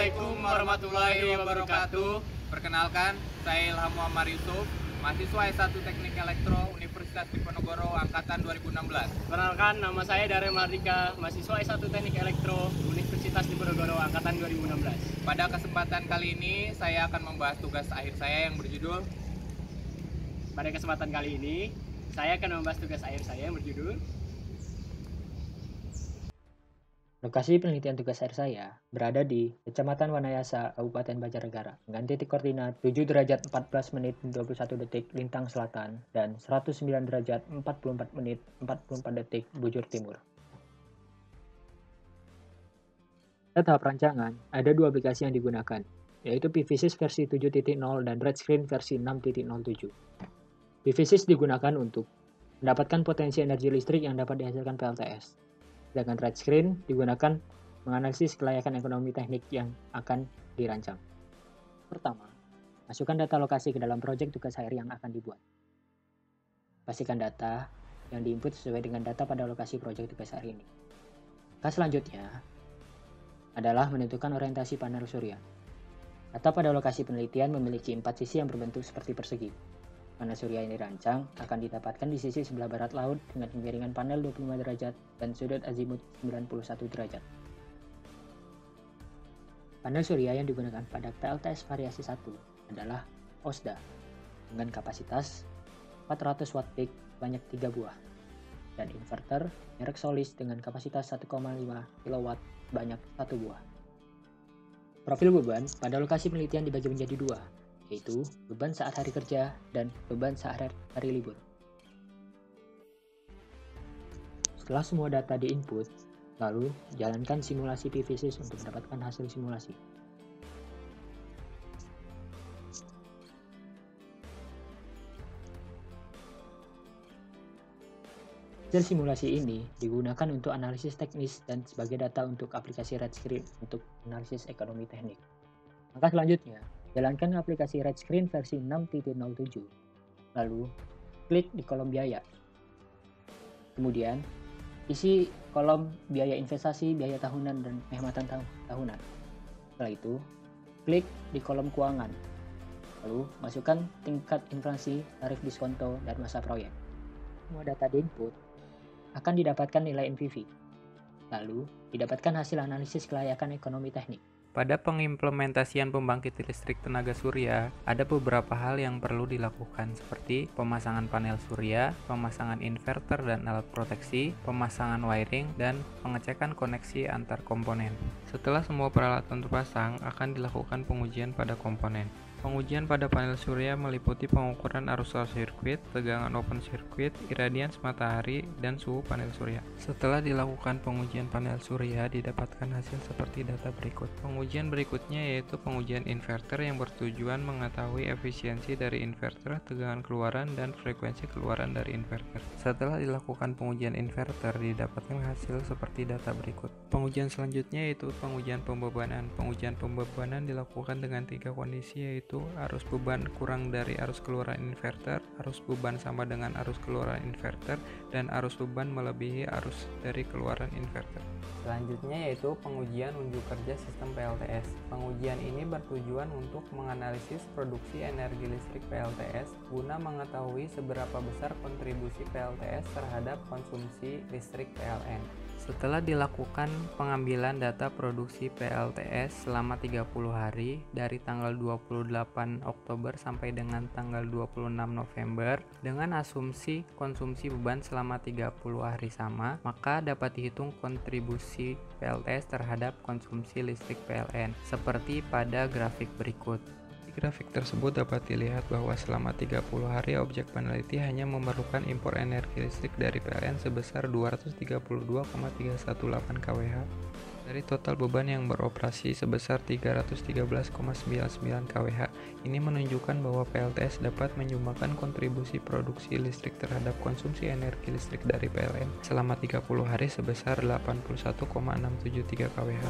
Assalamualaikum warahmatullahi wabarakatuh. Perkenalkan, saya Ilham Muhammad Yusuf, mahasiswa S1 Teknik Elektro Universitas Diponegoro Angkatan 2016. Perkenalkan, nama saya Daryl Mardika, mahasiswa S1 Teknik Elektro Universitas Diponegoro Angkatan 2016. Pada kesempatan kali ini, saya akan membahas tugas akhir saya yang berjudul Pada kesempatan kali ini, saya akan membahas tugas akhir saya yang berjudul Lokasi penelitian tugas akhir saya berada di Kecamatan Wanayasa, Kabupaten Banjarnegara, dengan titik koordinat 7 derajat 14 menit 21 detik Lintang Selatan dan 109 derajat 44 menit 44 detik Bujur Timur. Pada tahap rancangan, ada dua aplikasi yang digunakan, yaitu PVSys versi 7.0 dan RedScreen versi 6.07. PVSys digunakan untuk mendapatkan potensi energi listrik yang dapat dihasilkan PLTS. Sedangkan RedScreen digunakan menganalisis kelayakan ekonomi teknik yang akan dirancang. Pertama, masukkan data lokasi ke dalam proyek tugas akhir yang akan dibuat. Pastikan data yang diinput sesuai dengan data pada lokasi proyek tugas akhir ini. Langkah selanjutnya adalah menentukan orientasi panel surya. Data pada lokasi penelitian memiliki 4 sisi yang berbentuk seperti persegi. Panel surya yang dirancang akan didapatkan di sisi sebelah barat laut dengan kemiringan panel 25 derajat dan sudut azimut 91 derajat. Panel surya yang digunakan pada PLTS variasi 1 adalah OSDA dengan kapasitas 400 watt peak banyak 3 buah dan inverter merek Solis dengan kapasitas 1,5 kW banyak 1 buah. Profil beban pada lokasi penelitian dibagi menjadi dua, yaitu beban saat hari kerja dan beban saat hari libur. Setelah semua data diinput, lalu jalankan simulasi PVSys untuk mendapatkan hasil simulasi. Hasil simulasi ini digunakan untuk analisis teknis dan sebagai data untuk aplikasi RedScreen untuk analisis ekonomi teknik. Langkah selanjutnya, jalankan aplikasi RedScreen versi 6.07, lalu klik di kolom biaya. Kemudian, isi kolom biaya investasi, biaya tahunan, dan penghematan tahunan. Setelah itu, klik di kolom keuangan. Lalu, masukkan tingkat inflasi, tarif diskonto, dan masa proyek. Semua data diinput akan didapatkan nilai NPV. Lalu, didapatkan hasil analisis kelayakan ekonomi teknik. Pada pengimplementasian pembangkit listrik tenaga surya, ada beberapa hal yang perlu dilakukan seperti pemasangan panel surya, pemasangan inverter dan alat proteksi, pemasangan wiring, dan pengecekan koneksi antar komponen. Setelah semua peralatan terpasang, akan dilakukan pengujian pada komponen. Pengujian pada panel surya meliputi pengukuran arus short circuit, tegangan open circuit, iradians matahari, dan suhu panel surya. Setelah dilakukan pengujian panel surya, didapatkan hasil seperti data berikut. Pengujian berikutnya yaitu pengujian inverter yang bertujuan mengetahui efisiensi dari inverter, tegangan keluaran, dan frekuensi keluaran dari inverter. Setelah dilakukan pengujian inverter, didapatkan hasil seperti data berikut. Pengujian selanjutnya yaitu pengujian pembebanan. Pengujian pembebanan dilakukan dengan 3 kondisi, yaitu arus beban kurang dari arus keluaran inverter, arus beban sama dengan arus keluaran inverter, dan arus beban melebihi arus dari keluaran inverter. Selanjutnya yaitu pengujian unjuk kerja sistem PLTS. Pengujian ini bertujuan untuk menganalisis produksi energi listrik PLTS guna mengetahui seberapa besar kontribusi PLTS terhadap konsumsi listrik PLN. Setelah dilakukan pengambilan data produksi PLTS selama 30 hari dari tanggal 28 Oktober sampai dengan tanggal 26 November dengan asumsi konsumsi beban selama 30 hari sama, maka dapat dihitung kontribusi PLTS terhadap konsumsi listrik PLN seperti pada grafik berikut. Di grafik tersebut dapat dilihat bahwa selama 30 hari objek peneliti hanya memerlukan impor energi listrik dari PLN sebesar 232,318 kWh dari total beban yang beroperasi sebesar 313,99 kWh. Ini menunjukkan bahwa PLTS dapat menyumbangkan kontribusi produksi listrik terhadap konsumsi energi listrik dari PLN selama 30 hari sebesar 81,673 kWh.